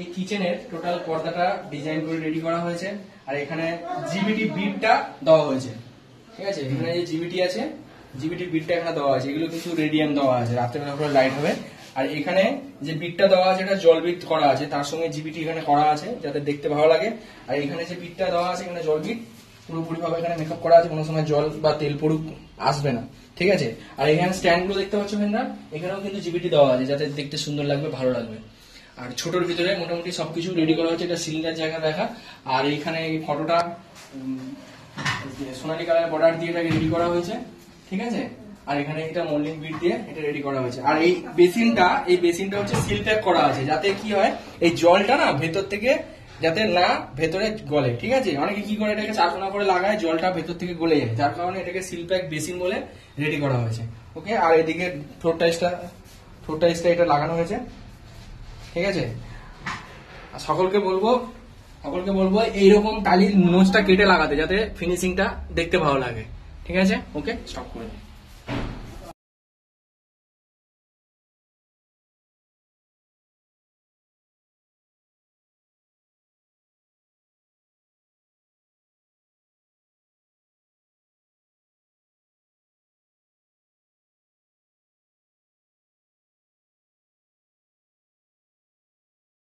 এই কিচেনের টোটাল পর্দাটা ডিজাইন করে রেডি করা হয়েছে। আর এখানে জিবিটি বিটটা দেওয়া হয়েছে, ঠিক আছে। এখানে যে জিবিটি আছে, জিবিটি বিটটা এখানে দেওয়া আছে, এগুলো কিন্তু রেডিয়াম দেওয়া আছে, রাত্রেবেলা করে লাইট হবে। আর এখানে যে বিটটা দেওয়া আছে এটা জল বিট করা আছে, তার সঙ্গে জিবিটি এখানে করা আছে যাতে দেখতে ভালো লাগে। আর এখানে যে বিটটা দেওয়া আছে এখানে জল বিট পুরোপুরি ভাবে এখানে মেকআপ করা আছে, কোনো সময় জল বা তেল পড়ুক আসবে না, ঠিক আছে। আর এখানে স্ট্যান্ড গুলো দেখতে পাচ্ছ না, এখানেও কিন্তু জিবিটি দেওয়া আছে যাতে দেখতে সুন্দর লাগবে, ভালো লাগবে। আর ছোটর ভিতরে মোটামুটি সবকিছু রেডি করা হচ্ছে, এটা সিলিন্ডার জায়গা দেখা। আর এইখানে এই ফটোটা সোনালী কালার বর্ডার দিয়ে এটাকে রেডি করা হয়েছে, ঠিক আছে। আর এখানে এটা মোল্ডিং বিট দিয়ে এটা রেডি করা হয়েছে। আর এই বেসিনটা হচ্ছে সিল প্যাক করা আছে, যাতে কি হয় এই জলটা না ভেতর থেকে যাতে না ভেতরে গলে, ঠিক আছে। অনেকে কি করে এটাকে চারকোনা করে লাগায়, জলটা ভেতর থেকে গলে যায়, যার কারণে এটাকে সিল প্যাক বেসিন বলে রেডি করা হয়েছে, ওকে। আর এদিকে ফ্লোর টাইলসটা এটা লাগানো হয়েছে, ঠিক আছে। আর সকলকে বলবো এইরকম টালির নোচটা কেটে লাগাতে, যাতে ফিনিশিংটা দেখতে ভালো লাগে, ঠিক আছে। ওকে, স্টপ করে দিই।